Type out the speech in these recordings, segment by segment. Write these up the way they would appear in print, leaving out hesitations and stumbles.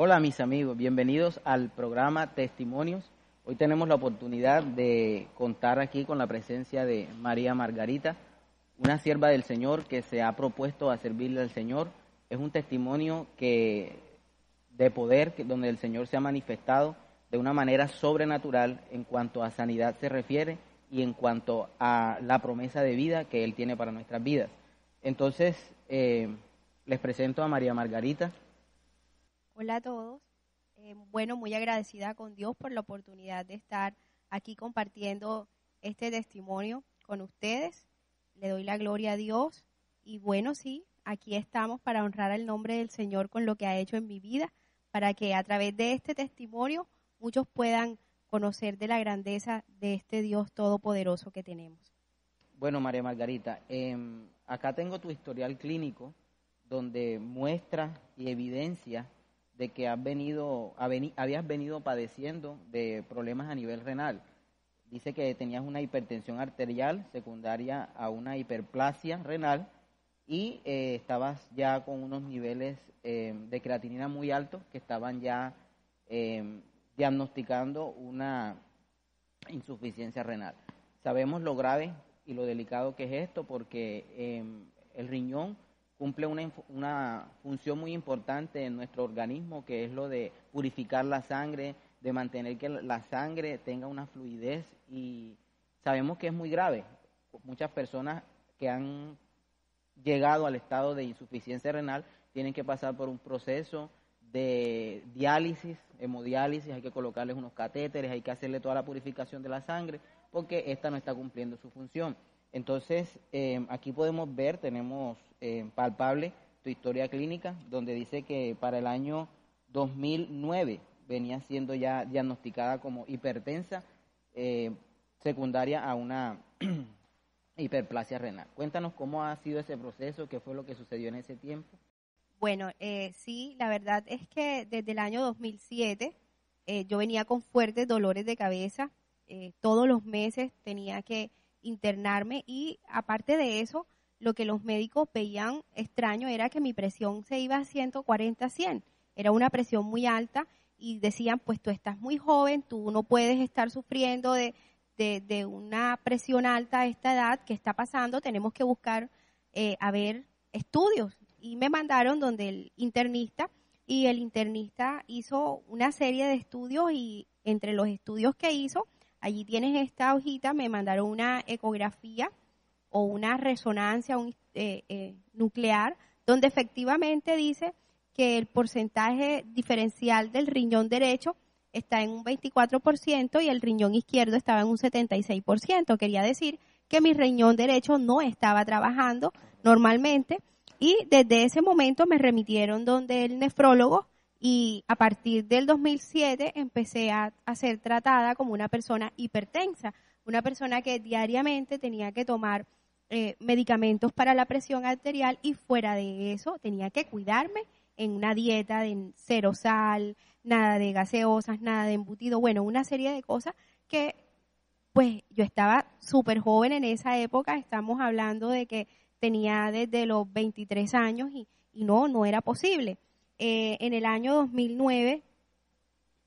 Hola mis amigos, bienvenidos al programa Testimonios. Hoy tenemos la oportunidad de contar aquí con la presencia de María Margarita, una sierva del Señor que se ha propuesto a servirle al Señor. Es un testimonio de poder donde el Señor se ha manifestado de una manera sobrenatural en cuanto a sanidad se refiere y en cuanto a la promesa de vida que Él tiene para nuestras vidas. Entonces, les presento a María Margarita. Hola a todos. Muy agradecida con Dios por la oportunidad de estar aquí compartiendo este testimonio con ustedes. Le doy la gloria a Dios y sí, aquí estamos para honrar el nombre del Señor con lo que ha hecho en mi vida, para que a través de este testimonio muchos puedan conocer de la grandeza de este Dios todopoderoso que tenemos. Bueno, María Margarita, acá tengo tu historial clínico donde muestra y evidencia de que habías venido padeciendo de problemas a nivel renal. Dice que tenías una hipertensión arterial secundaria a una hiperplasia renal y estabas ya con unos niveles de creatinina muy altos que estaban ya diagnosticando una insuficiencia renal. Sabemos lo grave y lo delicado que es esto porque el riñón cumple una función muy importante en nuestro organismo, que es lo de purificar la sangre, de mantener que la sangre tenga una fluidez, y sabemos que es muy grave. Muchas personas que han llegado al estado de insuficiencia renal tienen que pasar por un proceso de diálisis, hemodiálisis, hay que colocarles unos catéteres, hay que hacerle toda la purificación de la sangre porque esta no está cumpliendo su función. Entonces, aquí podemos ver, tenemos palpable tu historia clínica, donde dice que para el año 2009 venía siendo ya diagnosticada como hipertensa secundaria a una hiperplasia renal. Cuéntanos cómo ha sido ese proceso, qué fue lo que sucedió en ese tiempo. Sí, la verdad es que desde el año 2007 yo venía con fuertes dolores de cabeza. Todos los meses tenía que internarme y aparte de eso, lo que los médicos veían extraño era que mi presión se iba a 140/100. Era una presión muy alta y decían, pues tú estás muy joven, tú no puedes estar sufriendo de una presión alta a esta edad. ¿Qué está pasando? Tenemos que buscar, a ver, estudios. Y me mandaron donde el internista, y el internista hizo una serie de estudios y entre los estudios que hizo, allí tienes esta hojita, me mandaron una ecografía o una resonancia nuclear, donde efectivamente dice que el porcentaje diferencial del riñón derecho está en un 24% y el riñón izquierdo estaba en un 76%. Quería decir que mi riñón derecho no estaba trabajando normalmente. Y desde ese momento me remitieron donde el nefrólogo y a partir del 2007 empecé a ser tratada como una persona hipertensa, una persona que diariamente tenía que tomar medicamentos para la presión arterial y fuera de eso tenía que cuidarme en una dieta de cero sal, nada de gaseosas, nada de embutido, una serie de cosas que pues yo estaba súper joven en esa época. Estamos hablando de que tenía desde los 23 años y no era posible. En el año 2009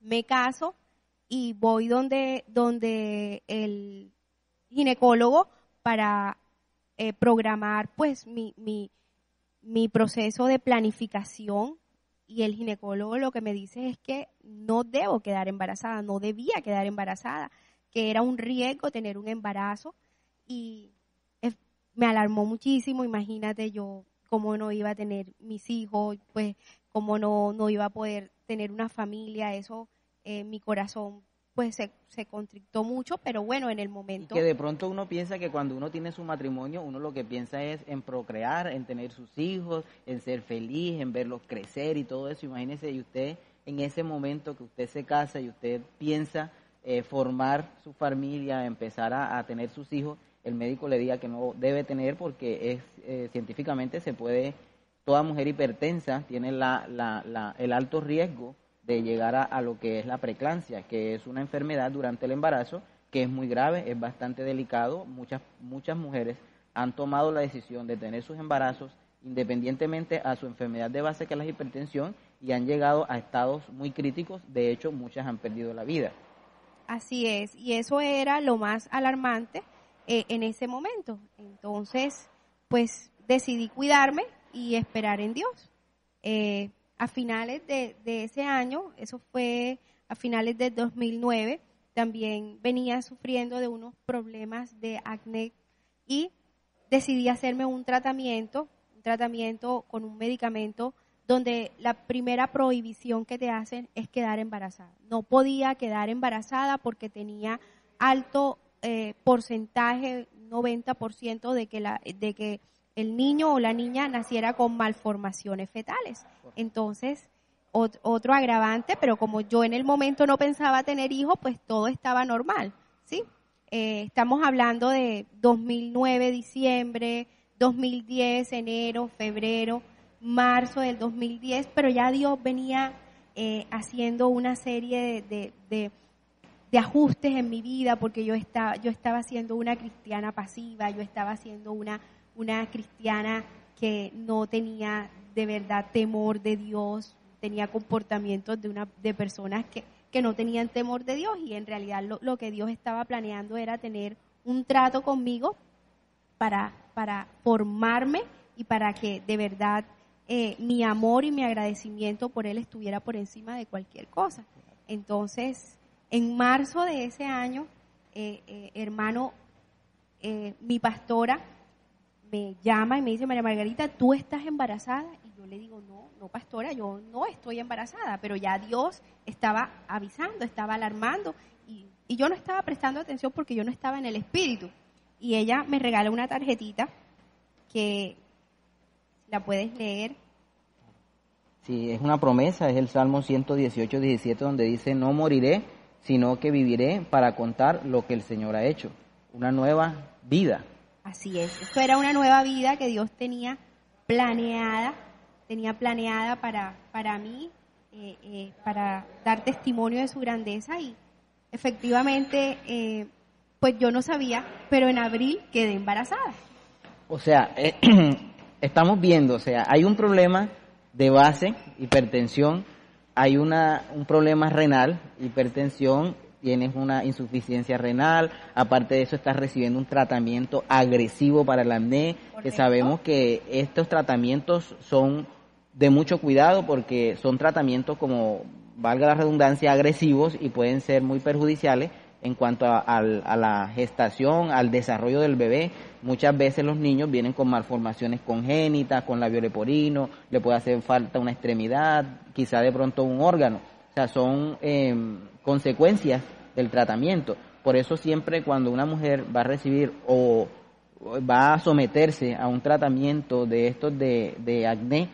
me caso y voy donde el ginecólogo para programar pues mi proceso de planificación, y el ginecólogo lo que me dice es que no debo quedar embarazada, no debía quedar embarazada, que era un riesgo tener un embarazo y me alarmó muchísimo. Imagínate yo cómo no iba a tener mis hijos, pues cómo no iba a poder tener una familia. Eso, mi corazón pues se constrictó mucho, pero en el momento. Y que de pronto uno piensa que cuando uno tiene su matrimonio, uno lo que piensa es en procrear, en tener sus hijos, en ser feliz, en verlos crecer y todo eso. Imagínese, y usted en ese momento que usted se casa y usted piensa formar su familia, empezar a tener sus hijos, el médico le diga que no debe tener porque científicamente se puede, toda mujer hipertensa tiene el alto riesgo de llegar a lo que es la preeclampsia, que es una enfermedad durante el embarazo que es muy grave, es bastante delicado. Muchas mujeres han tomado la decisión de tener sus embarazos independientemente a su enfermedad de base, que es la hipertensión, y han llegado a estados muy críticos. De hecho, muchas han perdido la vida. Así es, y eso era lo más alarmante en ese momento. Entonces, pues decidí cuidarme y esperar en Dios. A finales de ese año, eso fue a finales del 2009, también venía sufriendo de unos problemas de acné y decidí hacerme un tratamiento con un medicamento donde la primera prohibición que te hacen es quedar embarazada. No podía quedar embarazada porque tenía alto porcentaje, 90% de que el niño o la niña naciera con malformaciones fetales. Entonces, otro agravante, pero como yo en el momento no pensaba tener hijos, pues todo estaba normal, ¿sí? Estamos hablando de 2009, diciembre, 2010, enero, febrero, marzo del 2010, pero ya Dios venía haciendo una serie de ajustes en mi vida, porque yo estaba siendo una cristiana pasiva, yo estaba siendo una cristiana que no tenía de verdad temor de Dios, tenía comportamientos de personas que no tenían temor de Dios, y en realidad lo que Dios estaba planeando era tener un trato conmigo para formarme y para que de verdad mi amor y mi agradecimiento por Él estuviera por encima de cualquier cosa. Entonces, en marzo de ese año, hermano, mi pastora me llama y me dice: María Margarita, ¿tú estás embarazada? Y yo le digo: no pastora, yo no estoy embarazada, pero ya Dios estaba avisando, estaba alarmando, y yo no estaba prestando atención porque yo no estaba en el espíritu. Y ella me regala una tarjetita que la puedes leer. Sí, es una promesa, es el Salmo 118, 17, donde dice: no moriré, sino que viviré para contar lo que el Señor ha hecho. Una nueva vida. Así es, esto era una nueva vida que Dios tenía planeada para mí, para dar testimonio de su grandeza, y efectivamente, pues yo no sabía, pero en abril quedé embarazada. O sea, estamos viendo, o sea, hay un problema de base, hipertensión, hay un problema renal, hipertensión, tienes una insuficiencia renal, aparte de eso estás recibiendo un tratamiento agresivo para el acné, que sabemos que estos tratamientos son de mucho cuidado porque son tratamientos, como valga la redundancia, agresivos, y pueden ser muy perjudiciales en cuanto a la gestación, al desarrollo del bebé. Muchas veces los niños vienen con malformaciones congénitas, con labio leporino, le puede hacer falta una extremidad, quizá de pronto un órgano. O sea, son consecuencias del tratamiento. Por eso siempre cuando una mujer va a recibir o va a someterse a un tratamiento de estos de acné,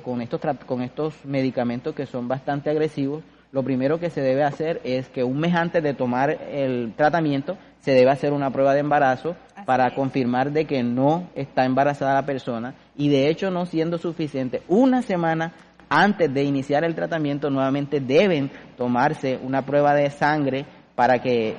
con estos medicamentos que son bastante agresivos, lo primero que se debe hacer es que un mes antes de tomar el tratamiento se debe hacer una prueba de embarazo para confirmar de que no está embarazada la persona, y de hecho, no siendo suficiente, una semana antes de iniciar el tratamiento nuevamente deben tomarse una prueba de sangre para que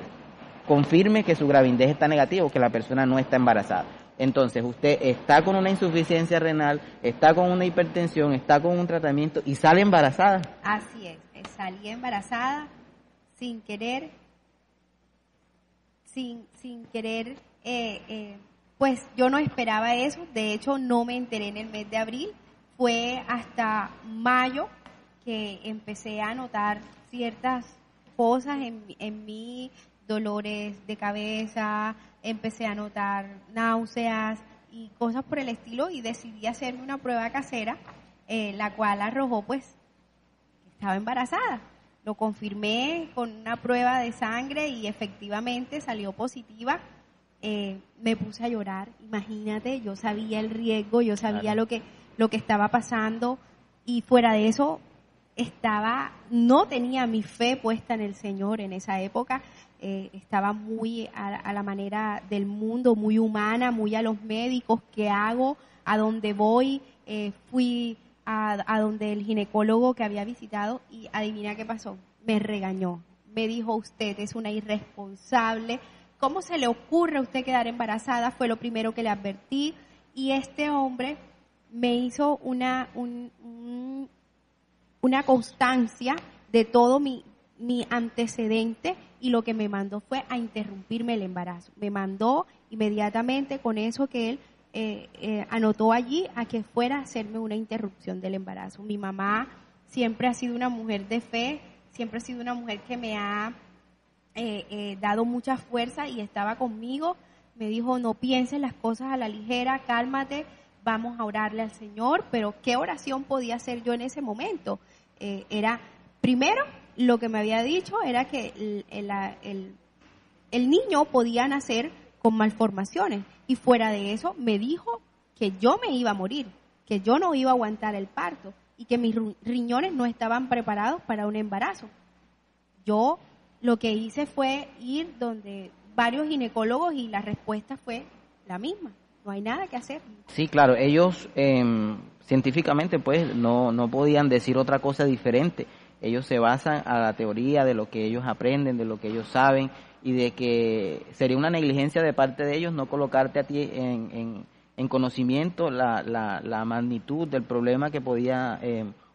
confirme que su gravidez está negativa o que la persona no está embarazada. Entonces, usted está con una insuficiencia renal, está con una hipertensión, está con un tratamiento y sale embarazada. Así es, salí embarazada sin querer, pues yo no esperaba eso. De hecho, no me enteré en el mes de abril, fue hasta mayo que empecé a notar ciertas cosas en mí, dolores de cabeza, empecé a notar náuseas y cosas por el estilo, y decidí hacerme una prueba casera, la cual arrojó pues que estaba embarazada. Lo confirmé con una prueba de sangre y efectivamente salió positiva. Me puse a llorar, imagínate, yo sabía el riesgo, yo sabía lo que estaba pasando, y fuera de eso no tenía mi fe puesta en el Señor en esa época. Estaba muy a la manera del mundo, muy humana, muy a los médicos, ¿qué hago? ¿A dónde voy? Fui a donde el ginecólogo que había visitado, y adivina qué pasó, me regañó, me dijo: usted es una irresponsable, ¿cómo se le ocurre a usted quedar embarazada? Fue lo primero que le advertí. Y este hombre me hizo una una constancia de todo mi antecedente, y lo que me mandó fue a interrumpirme el embarazo. Me mandó inmediatamente con eso que él anotó allí, a que fuera a hacerme una interrupción del embarazo. Mi mamá siempre ha sido una mujer de fe, siempre ha sido una mujer que me ha dado mucha fuerza y estaba conmigo. Me dijo, no pienses las cosas a la ligera, cálmate, vamos a orarle al Señor. Pero ¿qué oración podía hacer yo en ese momento? Era, primero, lo que me había dicho era que el niño podía nacer con malformaciones, y fuera de eso me dijo que yo me iba a morir, que yo no iba a aguantar el parto y que mis riñones no estaban preparados para un embarazo. Yo lo que hice fue ir donde varios ginecólogos y la respuesta fue la misma: no hay nada que hacer. Sí, claro, ellos científicamente pues no podían decir otra cosa diferente. Ellos se basan a la teoría de lo que ellos aprenden, de lo que ellos saben, y de que sería una negligencia de parte de ellos no colocarte a ti en conocimiento la magnitud del problema que podía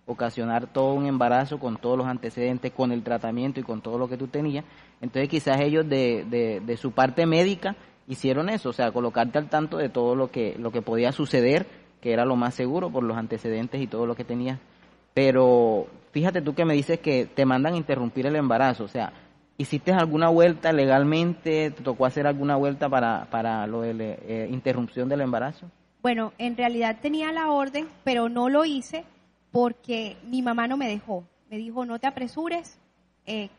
ocasionar todo un embarazo, con todos los antecedentes, con el tratamiento y con todo lo que tú tenías. Entonces quizás ellos de su parte médica hicieron eso, o sea, colocarte al tanto de todo lo que podía suceder, que era lo más seguro por los antecedentes y todo lo que tenías. Pero fíjate tú que me dices que te mandan a interrumpir el embarazo, o sea, ¿hiciste alguna vuelta legalmente? ¿Te tocó hacer alguna vuelta para lo de la interrupción del embarazo? Bueno, en realidad tenía la orden, pero no lo hice porque mi mamá no me dejó. Me dijo, no te apresures,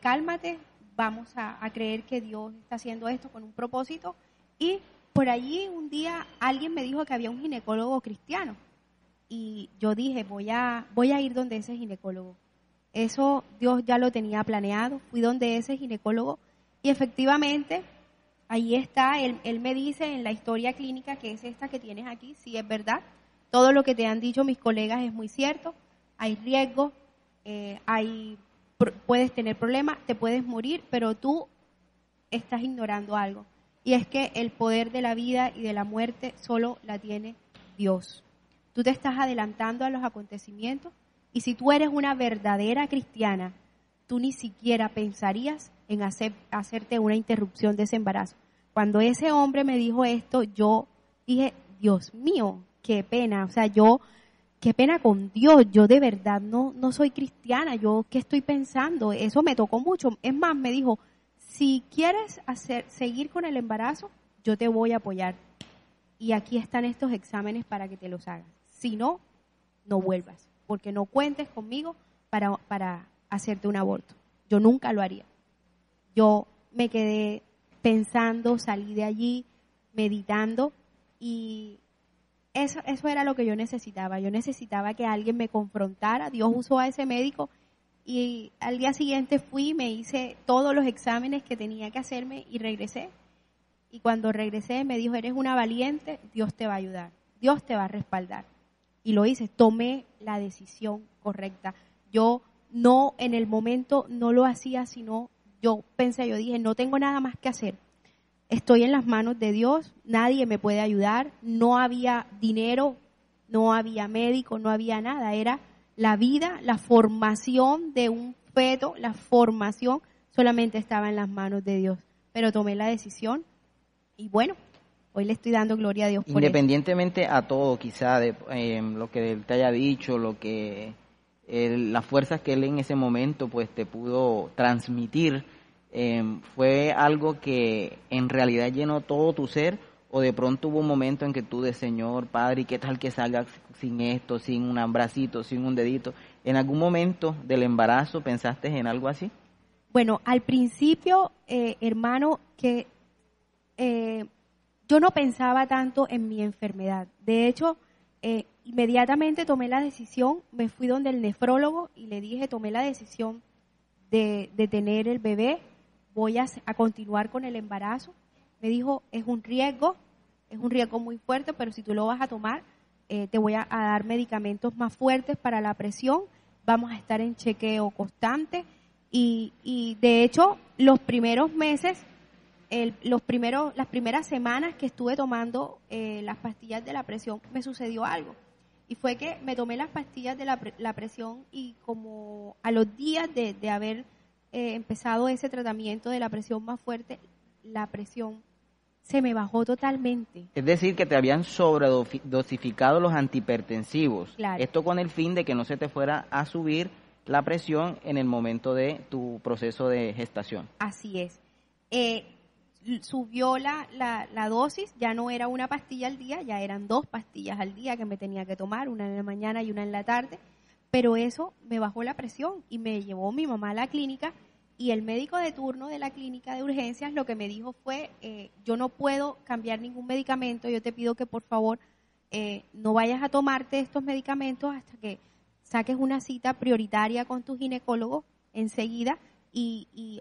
cálmate, vamos a creer que Dios está haciendo esto con un propósito. Y por allí un día alguien me dijo que había un ginecólogo cristiano. Y yo dije, voy a ir donde ese ginecólogo. Eso Dios ya lo tenía planeado. Fui donde ese ginecólogo y efectivamente ahí está. Él me dice en la historia clínica, que es esta que tienes aquí, sí es verdad. Todo lo que te han dicho mis colegas es muy cierto. Hay riesgo, puedes tener problemas, te puedes morir, pero tú estás ignorando algo. Y es que el poder de la vida y de la muerte solo la tiene Dios. Tú te estás adelantando a los acontecimientos, y si tú eres una verdadera cristiana, tú ni siquiera pensarías en hacerte una interrupción de ese embarazo. Cuando ese hombre me dijo esto, yo dije, Dios mío, qué pena, o sea, qué pena con Dios, yo de verdad no soy cristiana, yo qué estoy pensando, eso me tocó mucho. Es más, me dijo, si quieres seguir con el embarazo, yo te voy a apoyar, y aquí están estos exámenes para que te los hagas. Si no, no vuelvas, porque no cuentes conmigo para hacerte un aborto. Yo nunca lo haría. Yo me quedé pensando, salí de allí meditando, y eso era lo que yo necesitaba. Yo necesitaba que alguien me confrontara. Dios usó a ese médico, y al día siguiente fui, me hice todos los exámenes que tenía que hacerme y regresé. Y cuando regresé me dijo, eres una valiente, Dios te va a ayudar, Dios te va a respaldar. Y lo hice, tomé la decisión correcta. Yo no, en el momento no lo hacía, sino yo dije, no tengo nada más que hacer. Estoy en las manos de Dios, nadie me puede ayudar, no había dinero, no había médico, no había nada. Era la vida, la formación de un feto, la formación solamente estaba en las manos de Dios. Pero tomé la decisión y bueno, hoy le estoy dando gloria a Dios por Independientemente a todo, quizá de lo que él te haya dicho, las fuerzas que él en ese momento pues te pudo transmitir, ¿fue algo que en realidad llenó todo tu ser? ¿O de pronto hubo un momento en que tú de Señor, Padre, ¿y qué tal que salga sin esto, sin un bracito, sin un dedito? ¿En algún momento del embarazo pensaste en algo así? Bueno, al principio, hermano, que yo no pensaba tanto en mi enfermedad. De hecho, inmediatamente tomé la decisión, me fui donde el nefrólogo y le dije, tomé la decisión de tener el bebé, voy a continuar con el embarazo. Me dijo, es un riesgo muy fuerte, pero si tú lo vas a tomar, te voy a dar medicamentos más fuertes para la presión, vamos a estar en chequeo constante. Y de hecho, los primeros meses, las primeras semanas que estuve tomando las pastillas de la presión, me sucedió algo. Y fue que me tomé las pastillas de la presión y como a los días de haber empezado ese tratamiento de la presión más fuerte, la presión se me bajó totalmente. Es decir, que te habían sobredosificado los antihipertensivos. Claro. Esto con el fin de que no se te fuera a subir la presión en el momento de tu proceso de gestación. Así es. Subió la dosis, ya no era una pastilla al día, ya eran 2 pastillas al día que me tenía que tomar, una en la mañana y una en la tarde, pero eso me bajó la presión y me llevó mi mamá a la clínica y el médico de turno de la clínica de urgencias lo que me dijo fue, yo no puedo cambiar ningún medicamento, yo te pido que por favor no vayas a tomarte estos medicamentos hasta que saques una cita prioritaria con tu ginecólogo enseguida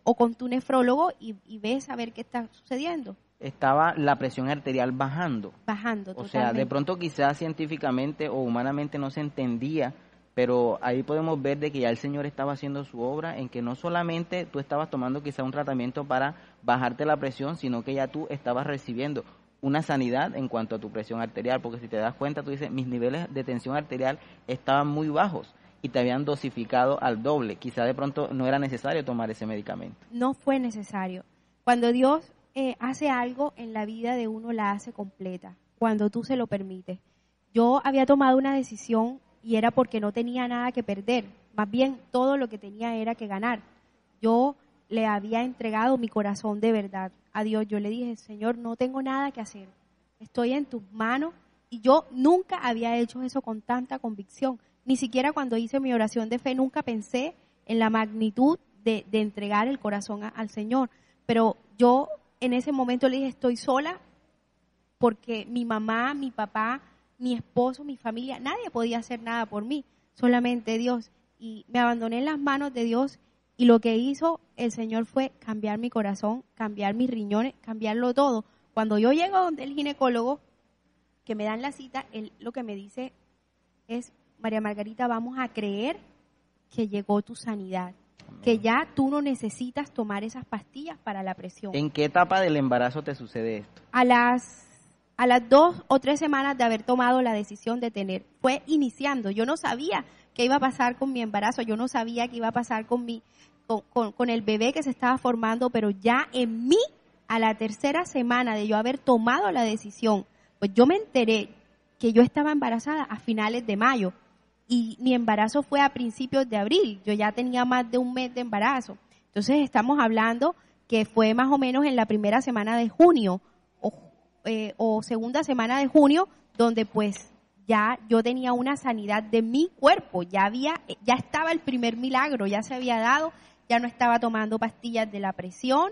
o con tu nefrólogo y ves a ver qué está sucediendo. Estaba la presión arterial bajando. Bajando, totalmente. O totalmente. sea, de pronto quizás científicamente o humanamente no se entendía, pero ahí podemos ver de que ya el Señor estaba haciendo su obra, en que no solamente tú estabas tomando quizá un tratamiento para bajarte la presión, sino que ya tú estabas recibiendo una sanidad en cuanto a tu presión arterial, porque si te das cuenta, tú dices, mis niveles de tensión arterial estaban muy bajos y te habían dosificado al doble. Quizá de pronto no era necesario tomar ese medicamento. No fue necesario. Cuando Dios hace algo en la vida de uno, la hace completa, cuando tú se lo permites. Yo había tomado una decisión y era porque no tenía nada que perder, más bien todo lo que tenía era que ganar. Yo le había entregado mi corazón de verdad a Dios. Yo le dije, Señor, no tengo nada que hacer, estoy en tus manos, y yo nunca había hecho eso con tanta convicción. Ni siquiera cuando hice mi oración de fe nunca pensé en la magnitud de entregar el corazón al Señor. Pero yo en ese momento le dije, estoy sola porque mi mamá, mi papá, mi esposo, mi familia, nadie podía hacer nada por mí, solamente Dios. Y me abandoné en las manos de Dios y lo que hizo el Señor fue cambiar mi corazón, cambiar mis riñones, cambiarlo todo. Cuando yo llego donde el ginecólogo, que me dan la cita, él lo que me dice es, María Margarita, vamos a creer que llegó tu sanidad, que ya tú no necesitas tomar esas pastillas para la presión. ¿En qué etapa del embarazo te sucede esto? A las 2 o 3 semanas de haber tomado la decisión de tener, fue iniciando. Yo no sabía qué iba a pasar con mi embarazo, yo no sabía qué iba a pasar con el bebé que se estaba formando, pero ya en mí, a la 3ª semana de yo haber tomado la decisión, pues yo me enteré que yo estaba embarazada a finales de mayo. Y mi embarazo fue a principios de abril, yo ya tenía más de un mes de embarazo. Entonces estamos hablando que fue más o menos en la primera semana de junio o segunda semana de junio, donde pues ya yo tenía una sanidad de mi cuerpo, ya estaba el primer milagro, ya se había dado, ya no estaba tomando pastillas de la presión,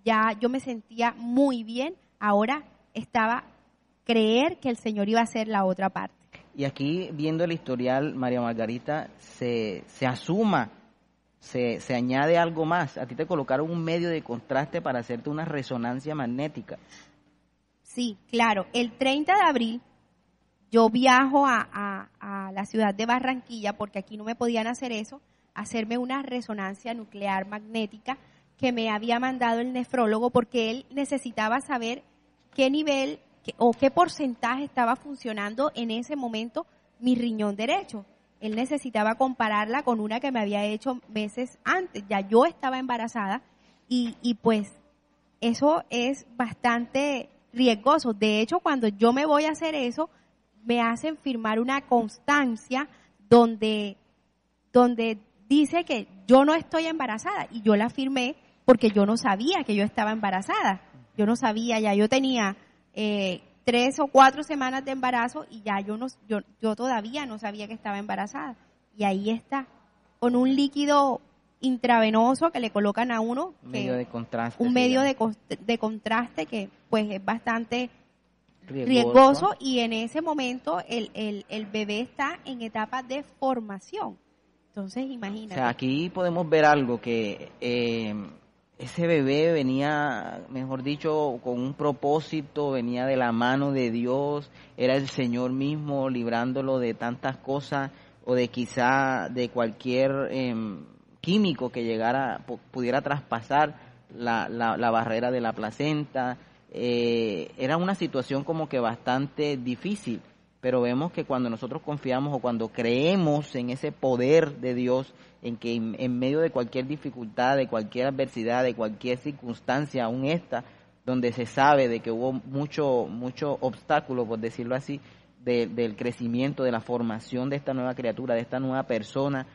ya yo me sentía muy bien, ahora estaba creer que el Señor iba a hacer la otra parte. Y aquí, viendo el historial, María Margarita, se añade algo más. A ti te colocaron un medio de contraste para hacerte una resonancia magnética. Sí, claro. El 30 de abril yo viajo a la ciudad de Barranquilla, porque aquí no me podían hacer eso, hacerme una resonancia nuclear magnética que me había mandado el nefrólogo, porque él necesitaba saber qué nivel o qué porcentaje estaba funcionando en ese momento mi riñón derecho. Él necesitaba compararla con una que me había hecho meses antes. Ya yo estaba embarazada y pues eso es bastante riesgoso. De hecho, cuando yo me voy a hacer eso, me hacen firmar una constancia donde dice que yo no estoy embarazada, y yo la firmé porque yo no sabía que yo estaba embarazada. Yo no sabía, ya yo tenía 3 o 4 semanas de embarazo y ya yo todavía no sabía que estaba embarazada. Y ahí está, con un líquido intravenoso que le colocan a uno, Medio de contraste, un medio de contraste que pues es bastante riesgoso, y en ese momento el bebé está en etapa de formación. Entonces, imagínate. O sea, aquí podemos ver algo que ese bebé venía, mejor dicho, con un propósito, venía de la mano de Dios, era el Señor mismo librándolo de tantas cosas, o de quizá de cualquier químico que pudiera traspasar la barrera de la placenta. Era una situación como que bastante difícil. pero vemos que cuando nosotros confiamos o cuando creemos en ese poder de Dios, en que en medio de cualquier dificultad, de cualquier adversidad, de cualquier circunstancia, aún esta, donde se sabe de que hubo mucho obstáculo, por decirlo así, del crecimiento, de la formación de esta nueva criatura, de esta nueva persona,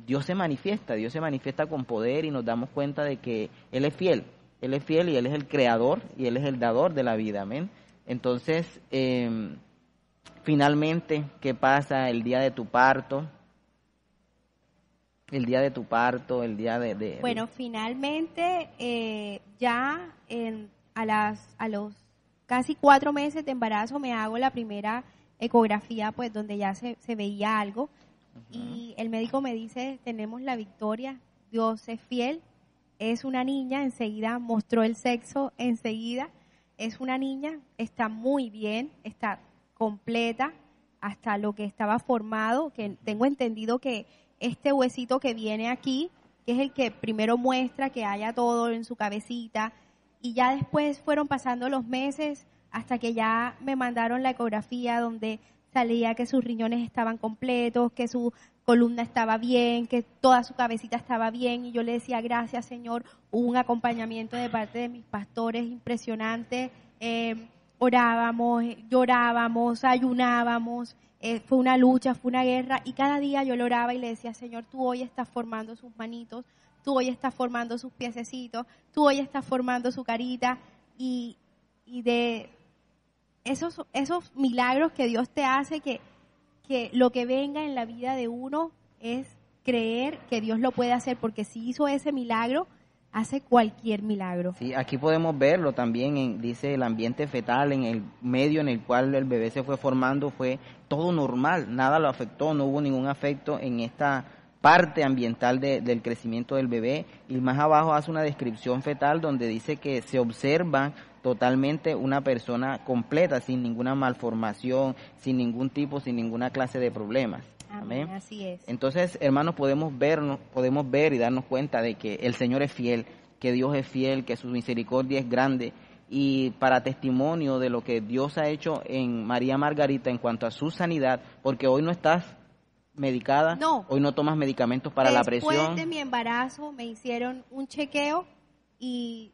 Dios se manifiesta con poder y nos damos cuenta de que Él es fiel y Él es el creador y Él es el dador de la vida, amén. Entonces, finalmente, ¿qué pasa el día de tu parto? El día de tu parto, el día de... Bueno, finalmente, ya a los casi 4 meses de embarazo me hago la primera ecografía, pues donde ya se veía algo. Y el médico me dice, tenemos la victoria, Dios es fiel, es una niña, enseguida mostró el sexo, enseguida es una niña, está muy bien, está completa, hasta lo que estaba formado, que tengo entendido que este huesito que viene aquí, que es el que primero muestra que haya todo en su cabecita, y ya después fueron pasando los meses hasta que ya me mandaron la ecografía donde salía que sus riñones estaban completos, que su columna estaba bien, que toda su cabecita estaba bien, y yo le decía, gracias Señor. Hubo un acompañamiento de parte de mis pastores impresionante, orábamos, llorábamos, ayunábamos, fue una lucha, fue una guerra, y cada día yo le oraba y le decía, Señor, tú hoy estás formando sus manitos, tú hoy estás formando sus piececitos, tú hoy estás formando su carita, y de esos milagros que Dios te hace, que lo que venga en la vida de uno es creer que Dios lo puede hacer, porque si hizo ese milagro, hace cualquier milagro. Sí, aquí podemos verlo también, dice el ambiente fetal, en el medio en el cual el bebé se fue formando, fue todo normal, nada lo afectó, no hubo ningún afecto en esta parte ambiental del crecimiento del bebé, y más abajo hace una descripción fetal donde dice que se observa totalmente una persona completa, sin ninguna malformación, sin ninguna clase de problemas. Amén. Así es. Entonces, hermanos, podemos ver y darnos cuenta de que el Señor es fiel, que Dios es fiel, que su misericordia es grande, y para testimonio de lo que Dios ha hecho en María Margarita en cuanto a su sanidad, porque hoy no estás medicada, no, hoy no tomas medicamentos para la presión. Después de mi embarazo me hicieron un chequeo y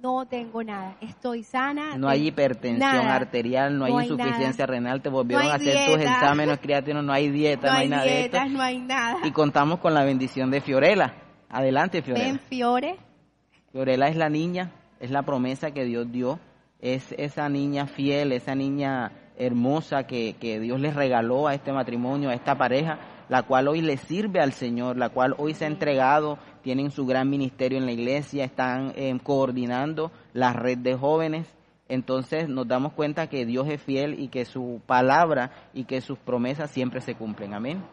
no tengo nada, estoy sana. No hay hipertensión arterial, no hay insuficiencia renal, te volvieron a hacer tus exámenes creatinos, no hay dieta, no hay nada de esto. No hay nada. Y contamos con la bendición de Fiorella. Adelante, Fiorella. Ven, Fiore. Fiorella es la niña, es la promesa que Dios dio, es esa niña fiel, esa niña hermosa que Dios les regaló a este matrimonio, a esta pareja, la cual hoy le sirve al Señor, la cual hoy se ha entregado, tienen su gran ministerio en la iglesia, están coordinando la red de jóvenes. Entonces nos damos cuenta que Dios es fiel y que su palabra y que sus promesas siempre se cumplen. Amén.